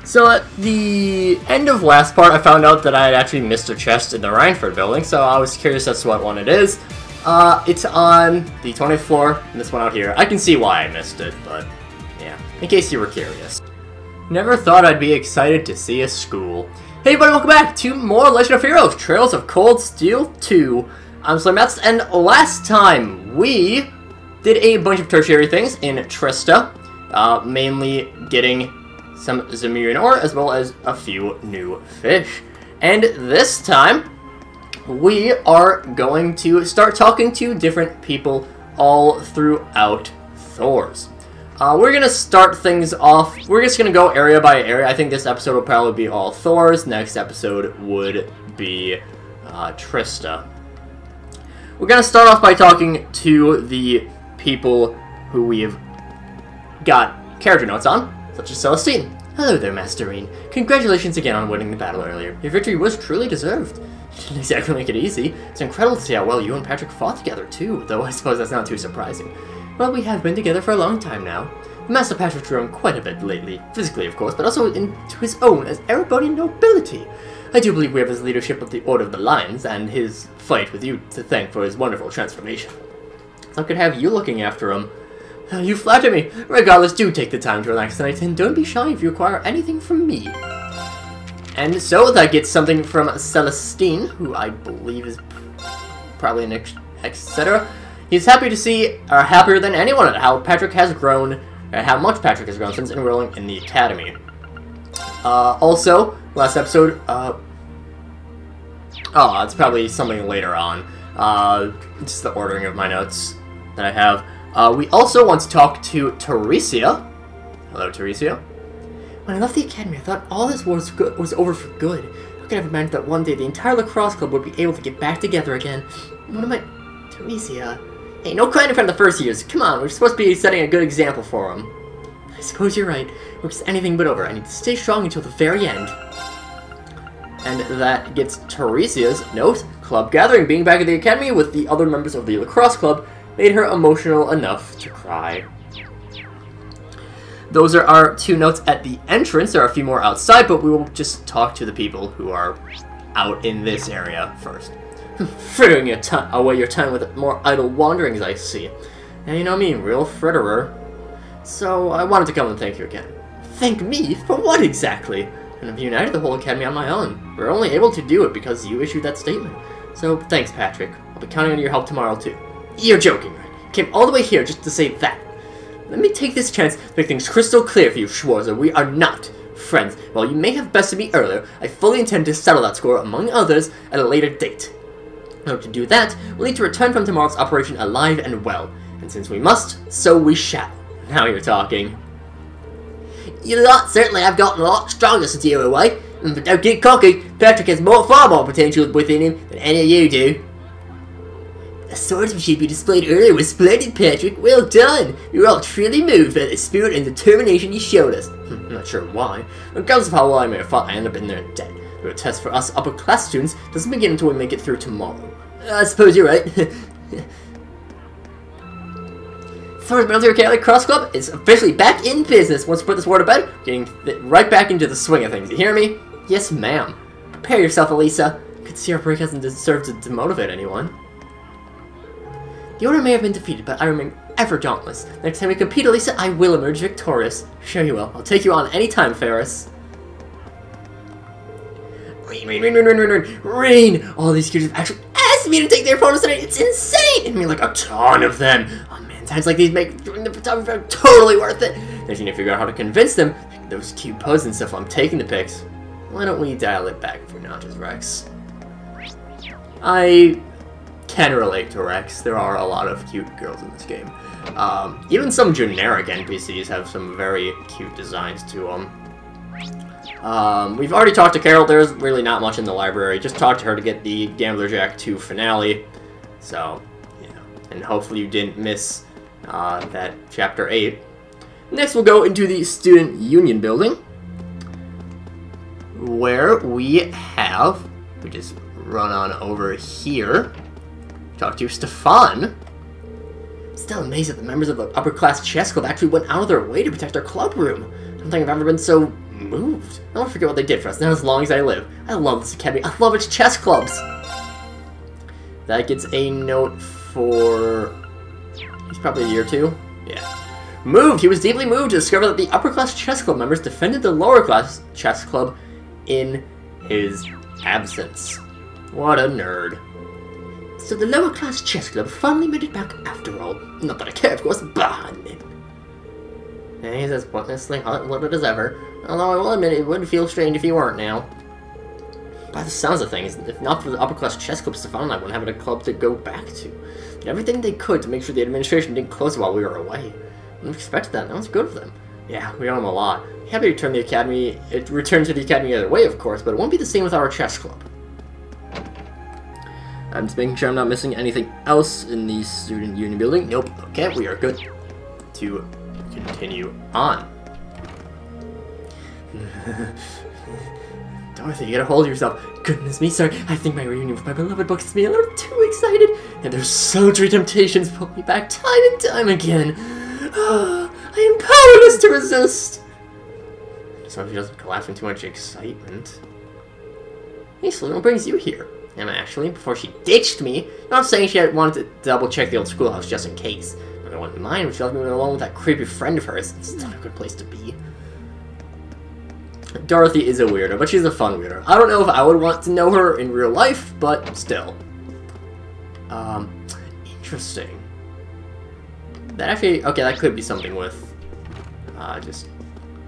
So at the end of last part, I found out that I had actually missed a chest in the Rhineford building, so I was curious as to what one it is. It's on the 20th floor, and this one out here. I can see why I missed it, but yeah, in case you were curious. Never thought I'd be excited to see a school. Hey everybody, welcome back to more Legend of Heroes, Trails of Cold Steel 2. I'm SlayerMathis, and last time we did a bunch of tertiary things in Trista, mainly getting some Zemurian ore, as well as a few new fish. And this time, we are going to start talking to different people all throughout Thor's. We're going to start things off, we're just going to go area by area. I think this episode will probably be all Thor's, next episode would be Trista. We're going to start off by talking to the people who we've got character notes on, such as Celestine. Hello there, Masterine. Congratulations again on winning the battle earlier. Your victory was truly deserved. Didn't exactly make it easy. It's incredible to see how well you and Patrick fought together, too, though I suppose that's not too surprising. Well, we have been together for a long time now. Master Patrick's grown quite a bit lately, physically of course, but also into his own as Erebonian nobility. I do believe we have his leadership of the Order of the Lions and his fight with you to thank for his wonderful transformation. I could have you looking after him. You flatter me. Regardless, do take the time to relax tonight, and don't be shy if you require anything from me. And so that gets something from Celestine, who I believe is probably an etc. He's happy to see, or happier than anyone, at how Patrick has grown, and how much Patrick has grown since enrolling in the academy. Also, last episode, oh, it's probably something later on. It's the ordering of my notes that I have. We also want to talk to Teresia. Hello, Teresia. When I left the academy, I thought all this was over for good. How could I have imagined that one day the entire lacrosse club would be able to get back together again? What am I... Teresia... Hey, no crying in front of the first years. Come on, we're supposed to be setting a good example for them. I suppose you're right. We're just anything but over. I need to stay strong until the very end. And that gets Teresia's note. Club gathering. Being back at the academy with the other members of the lacrosse club made her emotional enough to cry. Those are our two notes at the entrance. There are a few more outside, but we will just talk to the people who are out in this area first. Frittering away your time with more idle wanderings, I see. And you know me, real fritterer. So I wanted to come and thank you again. Thank me? For what exactly? And I've united the whole academy on my own. We're only able to do it because you issued that statement. So thanks, Patrick. I'll be counting on your help tomorrow, too. You're joking, right? Came all the way here just to say that. Let me take this chance to make things crystal clear for you, Schwarzer. We are not friends. While you may have bested me earlier, I fully intend to settle that score, among others, at a later date. In order to do that, we'll need to return from tomorrow's operation alive and well. And since we must, so we shall. Now you're talking. You lot certainly have gotten a lot stronger since you were away. But don't get cocky. Patrick has far more potential within him than any of you do. The swordsmanship you displayed earlier was splendid, Patrick. Well done. We were all truly moved by the spirit and determination you showed us. I'm not sure why. Regardless of how well I may have fought, I end up in there dead. The test for us upper-class students doesn't begin until we make it through tomorrow. I suppose you're right. Thor's Military Academy Cross Club is officially back in business. Once we put this word about it, getting right back into the swing of things. You hear me? Yes, ma'am. Prepare yourself, Elisa. I could see our break hasn't served to demotivate anyone. The Order may have been defeated, but I remain ever dauntless. Next time we compete, Elisa, I will emerge victorious. Sure you will. I'll take you on any time, Ferris. Rain! All these kids have actually asked me to take their photos tonight. It's insane! I mean, like a ton of them. Oh man, times like these make doing the photography totally worth it. I just need to figure out how to convince them. Those cute poses and stuff. I'm taking the pics. Why don't we dial it back for now, just Rex? I can relate to Rex. There are a lot of cute girls in this game. Even some generic NPCs have some very cute designs to them. We've already talked to Carol. There's really not much in the library. Just talked to her to get the Gambler Jack 2 finale. So, yeah. And hopefully you didn't miss that Chapter 8. Next we'll go into the Student Union building, where we just run on over here. Talk to Stefan. I'm still amazed that the members of the upper class chess club actually went out of their way to protect our club room. I don't think I've ever been so moved. I won't forget what they did for us, not as long as I live. I love this academy. I love its chess clubs. That gets a note for... He's probably a year 2. Yeah. Moved! He was deeply moved to discover that the upper-class chess club members defended the lower-class chess club in his absence. What a nerd. So the lower-class chess club finally made it back after all. Not that I care, of course, but... And he's as pointlessly hot-blooded as ever. Although I will admit it would feel strange if you weren't now. By the sounds of things, if not for the upper-class chess club, Stefan and I wouldn't have a club to go back to. Did everything they could to make sure the administration didn't close while we were away. I didn't expect that. That was good of them. Yeah, we owe them a lot. Happy to return to the academy either way, of course, but it won't be the same with our chess club. I'm just making sure I'm not missing anything else in the student union building. Nope. Okay, we are good to continue on. Dorothy, you gotta hold yourself. Goodness me, sorry. I think my reunion with my beloved books has me a little too excited, and their sultry temptations pull me back time and time again. I am powerless to resist. So if she doesn't collapse in too much excitement. Hey, so what brings you here? And actually, before she ditched me, I'm saying she had wanted to double check the old schoolhouse just in case. I wouldn't mind if she left me alone with that creepy friend of hers. It's not a good place to be. Dorothy is a weirdo, but she's a fun weirdo. I don't know if I would want to know her in real life, but still. Interesting. That actually, okay, that could be something with, just,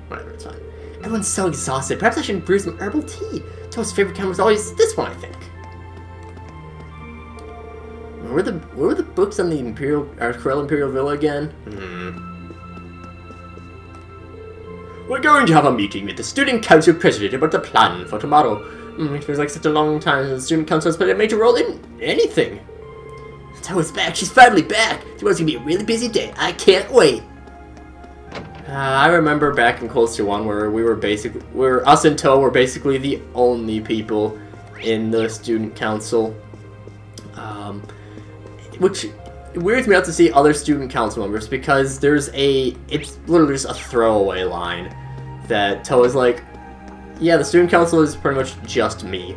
whatever, it's fine. Everyone's so exhausted. Perhaps I should brew some herbal tea. Toad's favorite kind was always this one, I think. Where were the books on the Corel Imperial Villa again? We're going to have a meeting with the Student Council President about the plan for tomorrow. It feels like such a long time since the Student Council has played a major role in anything. Toad's back. She's finally back. Tomorrow's gonna be a really busy day. I can't wait. I remember back in Closer 1 where us and Toad were basically the only people in the Student Council. Which weirds me out to see other student council members because it's literally just a throwaway line that Toa's like, yeah, the student council is pretty much just me.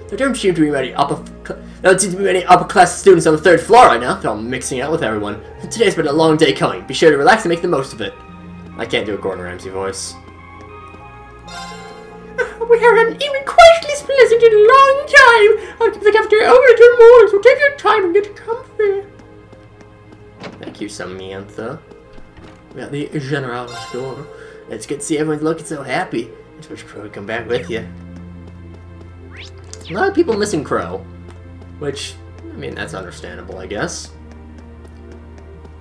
There don't seem to be many upper class students on the 3rd floor right now. They're all mixing out with everyone. Today's been a long day coming. Be sure to relax and make the most of it. I can't do a Gordon Ramsay voice. We haven't even quite this pleasant in a long time. I'll keep the cafeteria open until morning, so take your time and get comfy. Thank you, Samantha. We got the General Store. It's good to see everyone's looking so happy. I just wish Crow would come back with you. A lot of people missing Crow. Which, I mean, that's understandable, I guess.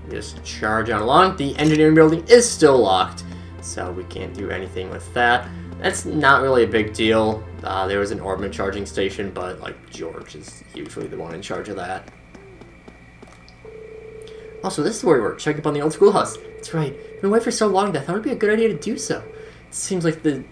Just charge on along. The engineering building is still locked, so we can't do anything with that. That's not really a big deal. There was an orbital charging station, but, like, George is usually the one in charge of that. Also, this is where we were, checking up on the old schoolhouse. That's right. We've been away for so long that I thought it would be a good idea to do so. It seems like it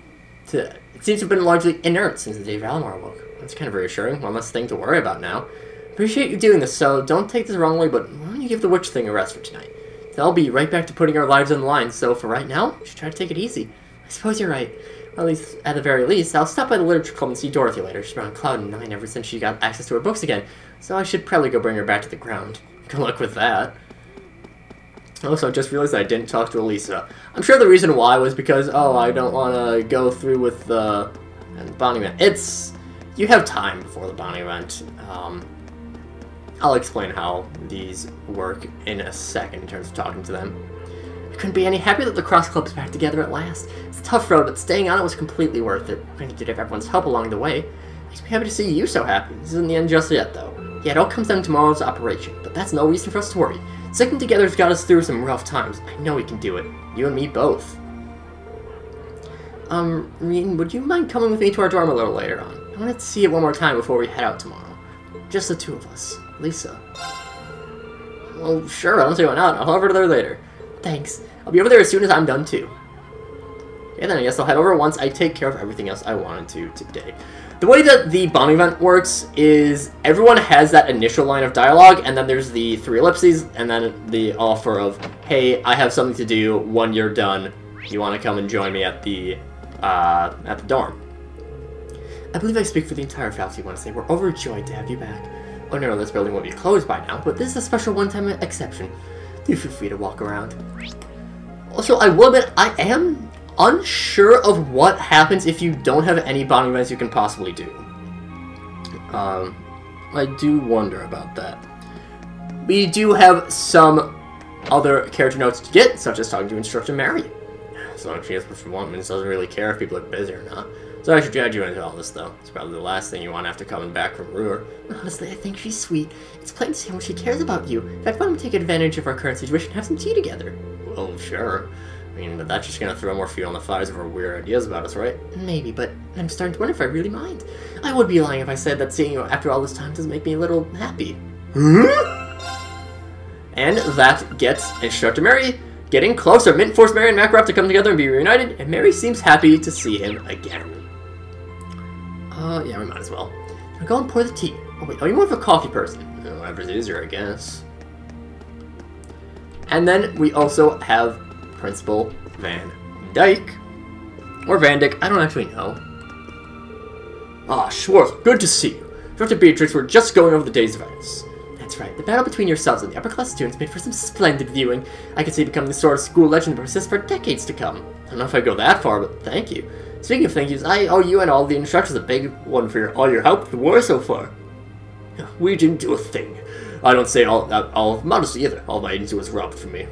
seems to have been largely inert since the day Valimar woke. That's kind of reassuring. One less thing to worry about now. Appreciate you doing this, so don't take this the wrong way, but why don't you give the witch thing a rest for tonight? Then I'll be right back to putting our lives on the line, so for right now, we should try to take it easy. I suppose you're right. Well, at the very least, I'll stop by the literature club and see Dorothy later. She's been on cloud 9 ever since she got access to her books again, so I should probably go bring her back to the ground. Good luck with that. Also, I just realized I didn't talk to Elisa. I'm sure the reason why was because, oh, I don't want to go through with the bonding event. You have time before the bonding event. I'll explain how these work in a second in terms of talking to them. I couldn't be any happier that the Cross Club's back together at last. It's a tough road, but staying on it was completely worth it. I did have everyone's help along the way. Makes me happy to see you so happy. This isn't the end just yet, though. Yeah, it all comes down to tomorrow's operation, but that's no reason for us to worry. Sticking together's got us through some rough times. I know we can do it. You and me both. Reen, would you mind coming with me to our dorm a little later on? I wanted to see it one more time before we head out tomorrow. Just the two of us. Lisa. Well, sure, I don't see why not. I'll head over there later. Thanks. I'll be over there as soon as I'm done, too. Okay, then I guess I'll head over once I take care of everything else I wanted to today. The way that the bonding event works is everyone has that initial line of dialogue, and then there's the 3 ellipses, and then the offer of, hey, I have something to do when you're done. You want to come and join me at the at the dorm. I believe I speak for the entire faculty when I say we're overjoyed to have you back. Ordinarily, this building will be closed by now, but this is a special one-time exception. Do feel free to walk around. Also, I will admit, I am unsure of what happens if you don't have any bonding events you can possibly do. I do wonder about that. We do have some other character notes to get, such as talking to Instructor Mary. As long as she has what she wants, and doesn't really care if people are busy or not. So I should drag you into all this, though. It's probably the last thing you want after coming back from Ruhr. Honestly, I think she's sweet. It's plain to see how much she cares about you. In fact, why don't we take advantage of our current situation and have some tea together? Well, sure. I mean, but that's just gonna throw more fuel on the fires of her weird ideas about us, right? Maybe, but I'm starting to wonder if I really mind. I would be lying if I said that seeing you after all this time does make me a little happy. And that gets Instructor Mary getting closer. Mint forced Mary and Makarov to come together and be reunited, and Mary seems happy to see him again. Yeah, we might as well. I'll go and pour the tea. Oh, wait, are you more of a coffee person? Whatever's easier, I guess. And then we also have Principal Van Dyke. Or Van Dyke, I don't actually know. Ah, Schwartz, good to see you. Dr. Beatrix, we're just going over the day's events. That's right, the battle between yourselves and the upper-class students made for some splendid viewing. I could see becoming the sort of school legend that persists for decades to come. I don't know if I go that far, but thank you. Speaking of thank yous, I owe you and all the instructors a big one for all your help with the war so far. We didn't do a thing. I don't say all of modesty either. All my agency was robbed from me.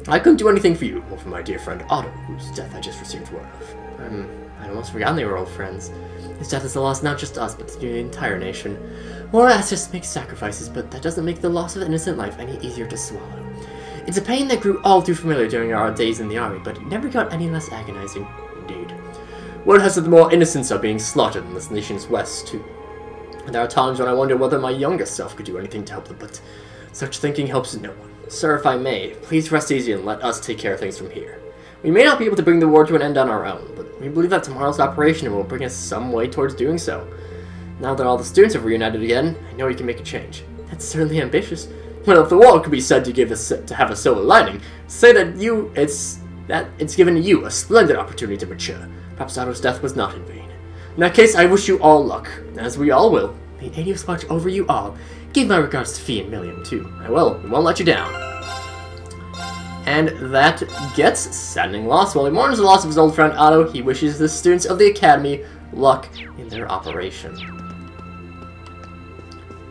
I couldn't do anything for you, or for my dear friend Otto, whose death I just received word of. I'd almost forgotten they were old friends. His death is a loss not just us, but to the entire nation. War just makes sacrifices, but that doesn't make the loss of an innocent life any easier to swallow. It's a pain that grew all too familiar during our days in the army, but it never got any less agonizing. Indeed. Word has the more innocents are being slaughtered in this nation's west, too. And there are times when I wonder whether my youngest self could do anything to help them, but such thinking helps no one. Sir, if I may, please rest easy and let us take care of things from here. We may not be able to bring the war to an end on our own, but we believe that tomorrow's operation will bring us some way towards doing so. Now that all the students have reunited again, I know you can make a change. That's certainly ambitious. Well, if the war could be said to have a silver lining, say that it's given you a splendid opportunity to mature. Perhaps Otto's death was not in vain. In that case, I wish you all luck, as we all will. May Adios watch over you all. Give my regards to Fee and Milliam, too. I will. We won't let you down. And that gets saddening loss. While he mourns the loss of his old friend Otto, he wishes the students of the Academy luck in their operation.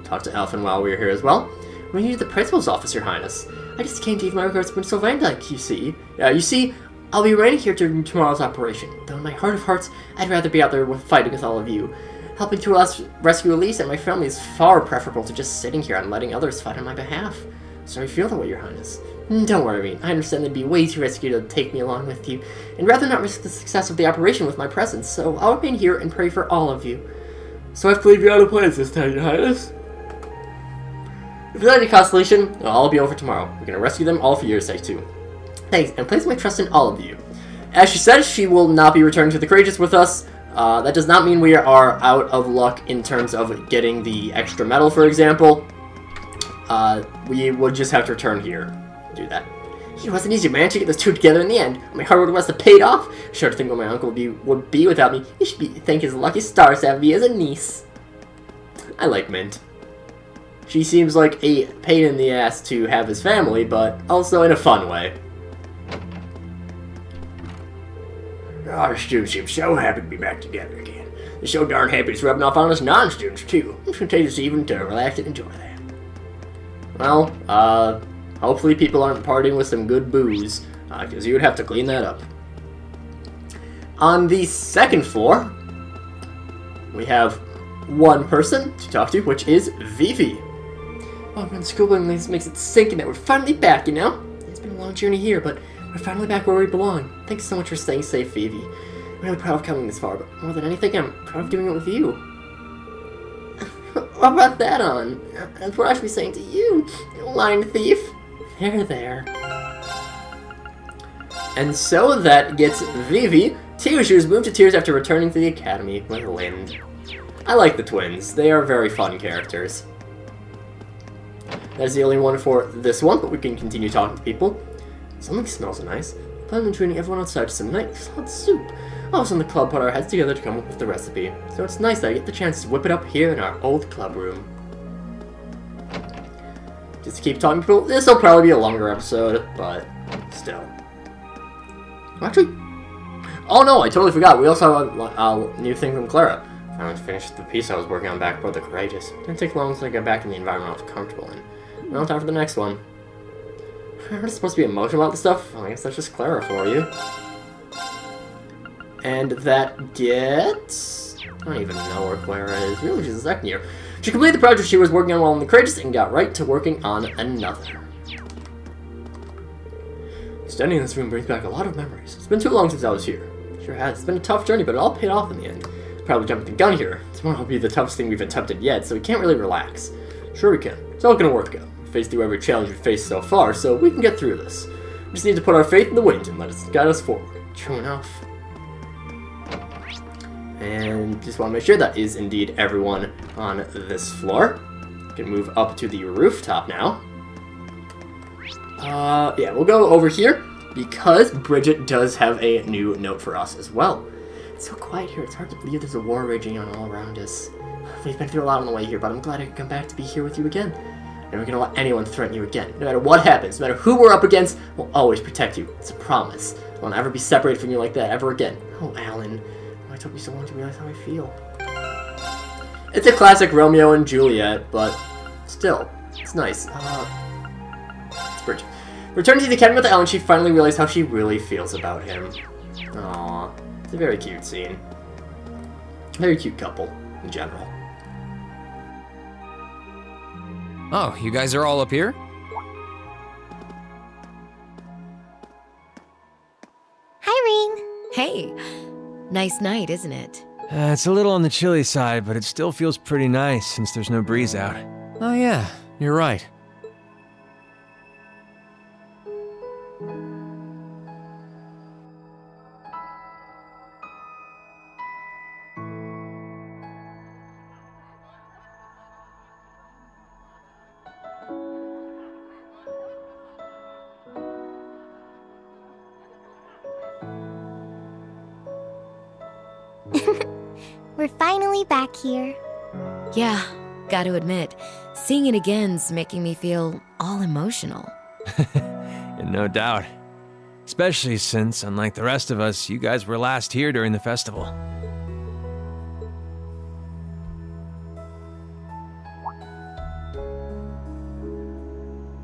Talk to Elfin while we were here as well. We need the principal's office, Your Highness. I just came to give my regards to Principal Van Dyke, you see. You see, I'll be remaining here during tomorrow's operation, though in my heart of hearts, I'd rather be out there fighting with all of you. Helping to rescue Elise and my family is far preferable to just sitting here and letting others fight on my behalf. So I feel that way, Your Highness. Don't worry, I understand it'd be way too risky to take me along with you, and rather not risk the success of the operation with my presence, so I'll remain here and pray for all of you. So I have to leave you out of place this time, Your Highness. If there's any constellation, it'll all be over tomorrow. We're gonna rescue them all for your sake, too. Thanks, and place my trust in all of you. As she said, she will not be returning to the Courageous with us. That does not mean we are out of luck in terms of getting the extra medal, for example. We would just have to return here. Do that. It wasn't easy, man, to get those two together in the end. My hard work must have paid off. Sure to think what my uncle would be without me. He should thank his lucky stars to have me as a niece. I like Mint. She seems like a pain in the ass to have as family, but also in a fun way. Our students seem so happy to be back together again. They're so darn happy it's rubbing off on us non-students, too. It's contagious even to relax and enjoy that. Well, hopefully people aren't partying with some good booze, because you would have to clean that up. On the second floor, we have one person to talk to, which is Vivi. Oh man, school makes it sinking that we're finally back, you know? It's been a long journey here, but we're finally back where we belong. Thanks so much for staying safe, Vivi. I'm really proud of coming this far, but more than anything, I'm proud of doing it with you. What about that on? That's what I should be saying to you, you lying thief. There. And so that gets Vivi. Tears, she was moved to tears after returning to the Academy with Lind. I like the twins. They are very fun characters. That's the only one for this one, but we can continue talking to people. Something smells nice. Planning on treating everyone outside to some nice hot soup. All of us in the club put our heads together to come up with the recipe, so it's nice that I get the chance to whip it up here in our old club room. Just to keep talking people, this will probably be a longer episode, but still. Actually, oh no, I totally forgot. We also have a new thing from Clara. Finally finished the piece I was working on back for the Courageous. Didn't take long until I got back in the environment I was comfortable in. Now time for the next one. I'm supposed to be emotional about this stuff? Well, I guess that's just Clara for you. And that gets... I don't even know where Clara is. Really, she's in second year. She completed the project she was working on while in the Courageous and got right to working on another. Standing in this room brings back a lot of memories. It's been too long since I was here. Sure has. It's been a tough journey, but it all paid off in the end. Probably jumping the gun here. Tomorrow will be the toughest thing we've attempted yet, so we can't really relax. Sure we can. It's all gonna work out. We faced through every challenge we've faced so far, so we can get through this. We just need to put our faith in the wind and let it guide us forward. True enough. And just want to make sure that is indeed everyone on this floor. We can move up to the rooftop now. Yeah, we'll go over here because Bridget does have a new note for us as well. It's so quiet here, it's hard to believe there's a war raging on all around us. We've been through a lot on the way here, but I'm glad I could come back to be here with you again. Never gonna let anyone threaten you again. No matter what happens, no matter who we're up against, we'll always protect you. It's a promise. We'll never be separated from you like that ever again. Oh, Alan. Why took me so long to realize how I feel? It's a classic Romeo and Juliet, but still, it's nice. It's Bridget. Returning to the academy with Alan, she finally realized how she really feels about him. Aww. It's a very cute scene. Very cute couple, in general. Oh, you guys are all up here? Hi, Reem. Hey, nice night, isn't it? It's a little on the chilly side, but it still feels pretty nice since there's no breeze out. Oh yeah, you're right. We're finally back here. Yeah, gotta admit, seeing it again's making me feel all emotional. And no doubt. Especially since, unlike the rest of us, you guys were last here during the festival.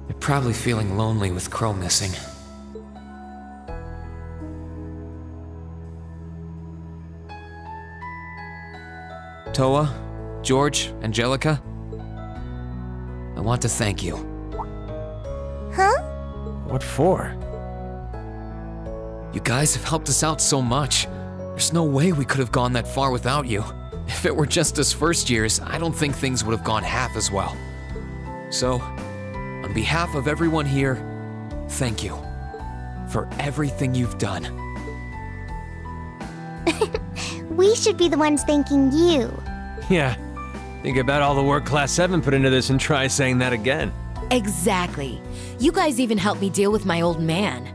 You're probably feeling lonely with Crow missing. Toa, George, Angelica, I want to thank you. Huh? What for? You guys have helped us out so much. There's no way we could have gone that far without you. If it were just us first years, I don't think things would have gone half as well. So, on behalf of everyone here, thank you for everything you've done. We should be the ones thanking you. Yeah. Think about all the work Class 7 put into this and try saying that again. Exactly. You guys even helped me deal with my old man.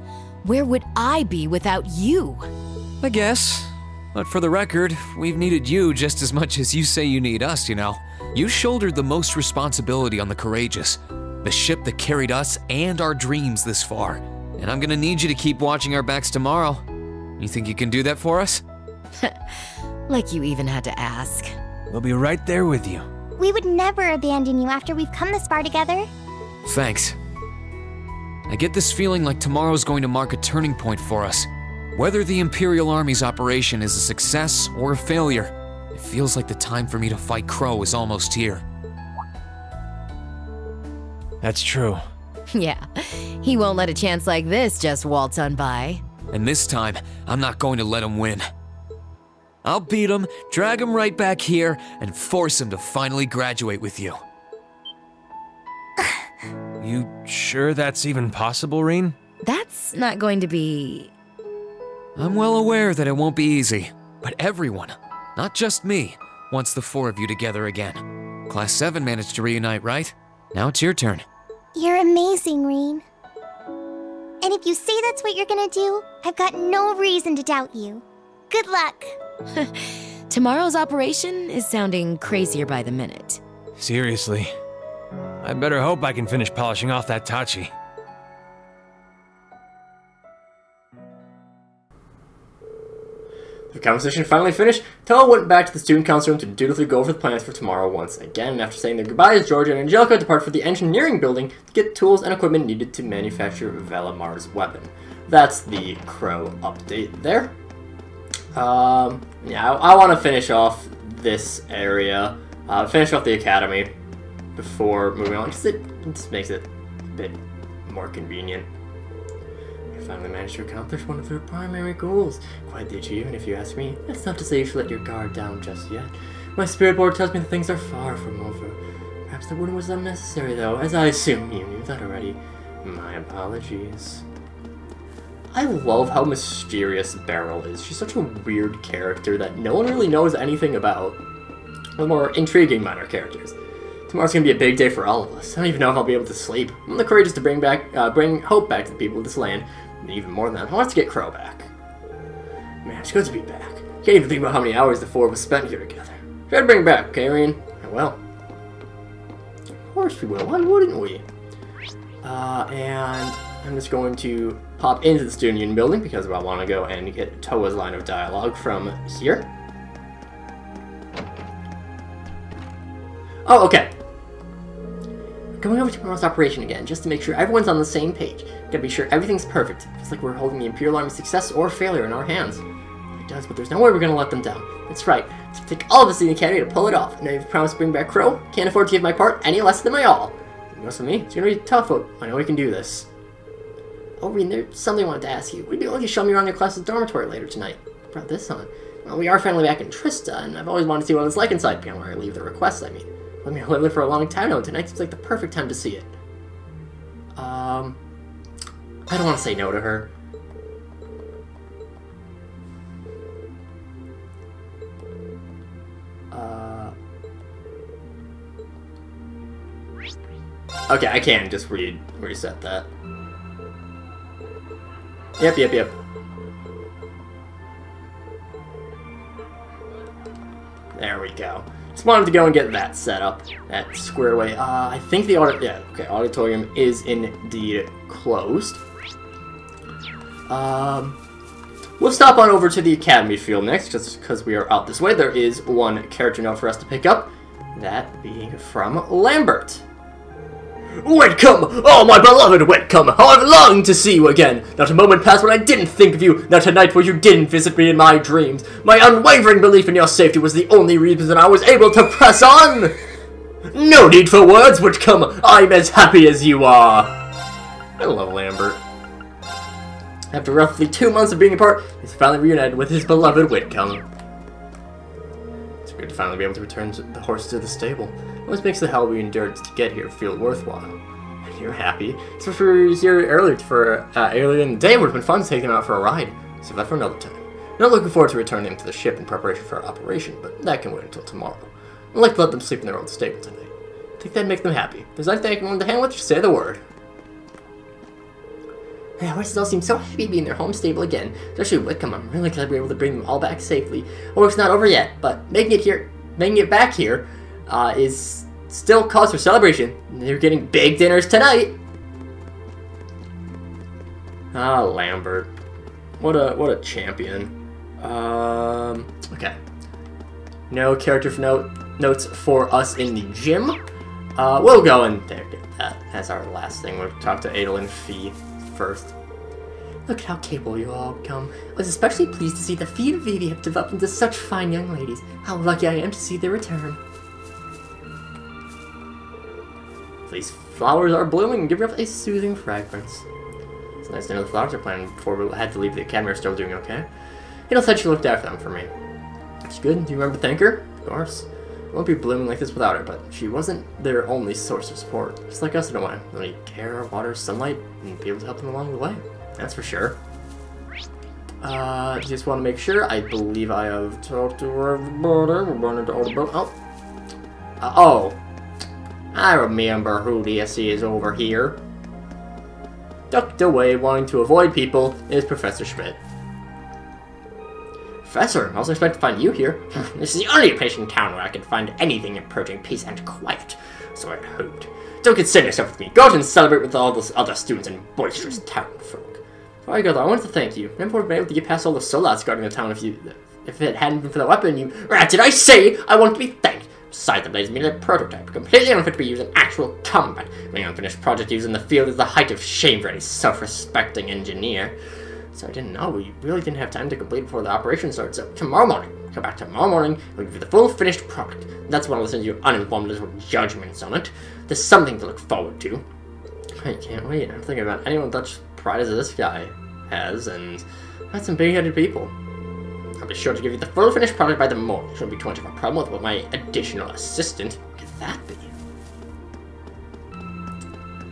Where would I be without you? I guess. But for the record, we've needed you just as much as you say you need us, you know. You shouldered the most responsibility on the Courageous, the ship that carried us and our dreams this far. And I'm gonna need you to keep watching our backs tomorrow. You think you can do that for us? Like you even had to ask. We'll be right there with you. We would never abandon you after we've come this far together. Thanks. I get this feeling like tomorrow's going to mark a turning point for us. Whether the Imperial Army's operation is a success or a failure, it feels like the time for me to fight Crow is almost here. That's true. Yeah, he won't let a chance like this just waltz on by. And this time, I'm not going to let him win. I'll beat him, drag him right back here, and force him to finally graduate with you. You sure that's even possible, Reen? That's not going to be... I'm well aware that it won't be easy, but everyone, not just me, wants the four of you together again. Class 7 managed to reunite, right? Now it's your turn. You're amazing, Reem. And if you say that's what you're gonna do, I've got no reason to doubt you. Good luck. Tomorrow's operation is sounding crazier by the minute. Seriously. I better hope I can finish polishing off that Tachi. The conversation finally finished. Toa went back to the student council room to dutifully go over the plans for tomorrow once again. After saying their goodbyes, Georgia and Angelica depart for the engineering building to get tools and equipment needed to manufacture Velamar's weapon. That's the Crow update there. Yeah, I want to finish off this area, finish off the academy before moving on, because it just makes it a bit more convenient. I finally managed to accomplish one of their primary goals. Quite the achievement, if you ask me. That's not to say you should let your guard down just yet. My spirit board tells me that things are far from over. Perhaps the wound was unnecessary, though, as I assume you knew that already. My apologies. I love how mysterious Beryl is. She's such a weird character that no one really knows anything about. The more intriguing minor characters. Tomorrow's gonna be a big day for all of us. I don't even know if I'll be able to sleep. I'm the courageous to bring hope back to the people of this land. And even more than that, I want to get Crow back. Man, it's good to be back. Can't even think about how many hours the four of us spent here together. Try to bring it back, okay, Irene? I will. Of course we will. Why wouldn't we? And I'm just going to pop into the student union building because I want to go and get Toa's line of dialogue from here. Oh, okay. Going over tomorrow's operation again, just to make sure everyone's on the same page. Gotta be sure everything's perfect. It's like we're holding the Imperial Army's success or failure in our hands. It does, but there's no way we're gonna let them down. That's right. It's gonna take all of us in the academy to pull it off. Now you've promised to bring back Crow. Can't afford to give my part any less than my all. You know, for me, it's gonna be tough, but I know we can do this. Oh, Reen, there's something I wanted to ask you. Would you be able to show me around your class's dormitory later tonight? I brought this on. Well, we are finally back in Trista, and I've always wanted to see what it's like inside beyond where I leave the request, I mean. I mean, I lived there for a long time now, and tonight seems like the perfect time to see it. I don't want to say no to her. Okay, I can just reset that. Yep. There we go. Just wanted to go and get that set up, that squared away. I think the auditorium is indeed closed. We'll stop on over to the academy field next, just because we are out this way. There is one character note for us to pick up, that being from Lambert. Whitcomb! Oh, my beloved Whitcomb! How I've longed to see you again! Not a moment passed when I didn't think of you, not a night where you didn't visit me in my dreams. My unwavering belief in your safety was the only reason I was able to press on! No need for words, Whitcomb! I'm as happy as you are! I love Lambert. After roughly 2 months of being apart, he's finally reunited with his beloved Whitcomb. It's great to finally be able to return the horse to the stable. Always makes the hell we endured to get here feel worthwhile. You're happy. So if we were here earlier in the day, it would have been fun to take them out for a ride. Save that for another time. Not looking forward to returning them to the ship in preparation for our operation, but that can wait until tomorrow. I'd like to let them sleep in their own stable tonight. I think that'd make them happy. If there's anything I can lend a hand with, just say the word. Yeah, horses all seem so happy to be in their home stable again. Especially Whitcomb. I'm really glad we were able to bring them all back safely. Our work's not over yet, but making it back here is still cause for celebration. They're getting big dinners tonight. Ah, Lambert. What a champion. Okay. No character notes for us in the gym. We'll go and get that as our last thing. We'll talk to Adel and Fee first. Look at how capable you all become. I was especially pleased to see that Fee and Vivi have developed into such fine young ladies. How lucky I am to see their return. These flowers are blooming and give off a soothing fragrance. It's nice to know the flowers are planted before we had to leave the academy are still doing okay. Adel said she looked after them for me. It's good. Do you remember to thank her? Of course. It won't be blooming like this without her, but she wasn't their only source of support. Just like us in a way. They'll need care, water, sunlight, and be able to help them along the way. That's for sure. Just want to make sure. I believe I have talked to everybody. We're running to all the boat. Oh. I remember who this is over here. Ducked away, wanting to avoid people, is Professor Schmidt. Professor, I wasn't expecting to find you here. This is the only place in town where I can find anything approaching peace and quiet. So I hoped. Don't concern yourself with me. Go out and celebrate with all those other students and boisterous town folk. Before I go though, I wanted to thank you. I never would have been able to get past all the soldats guarding the town if it hadn't been for that weapon you... Did I say I want to be thanked? Besides, the blade is merely a prototype, completely unfit to be used in actual combat. Any unfinished project used in the field is the height of shame for any self-respecting engineer. So I didn't know, we really didn't have time to complete before the operation started, so tomorrow morning, come back tomorrow morning, we'll give you the full finished product. That's when I'll listen to your uninformed little judgments on it. There's something to look forward to. I can't wait, I'm thinking about anyone with such pride as this guy has, and that's some big-headed people. I'll be sure to give you the full finished product by the morning. Shouldn't be too much of a problem with my additional assistant. What could that be?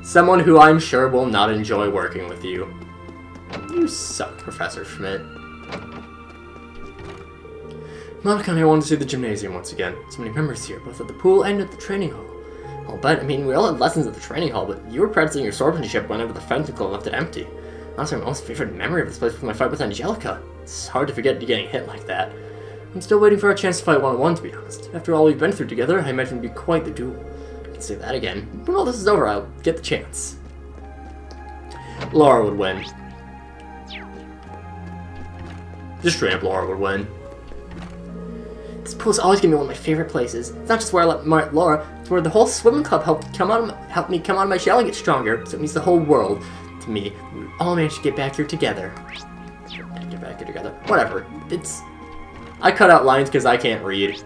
Someone who I'm sure will not enjoy working with you. You suck, Professor Schmidt. Monica and I wanted to see the gymnasium once again. So many memories here, both at the pool and at the training hall. I'll bet, we all had lessons at the training hall, but you were practicing your swordsmanship whenever the fencing club left it empty. Honestly, my most favorite memory of this place was my fight with Angelica. It's hard to forget you getting hit like that. I'm still waiting for a chance to fight one-on-one, to be honest. After all we've been through together, I imagine it'd be quite the duel. I can say that again. When all this is over, I'll get the chance. Laura would win. Just straight up Laura would win. This pool's always gonna be one of my favorite places. It's not just where I met Laura, it's where the whole swimming club helped me come out of my shell and get stronger. So it means the whole world to me. We all managed to get back here together. Get back here together. Whatever. I cut out lines because I can't read.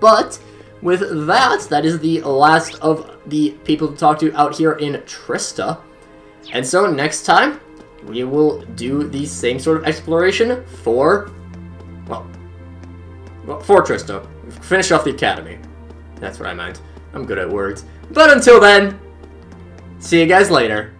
But with that is the last of the people to talk to out here in Trista. And so next time, we will do the same sort of exploration for, well, for Trista. Finish off the academy. That's what I meant. I'm good at words. But until then, see you guys later.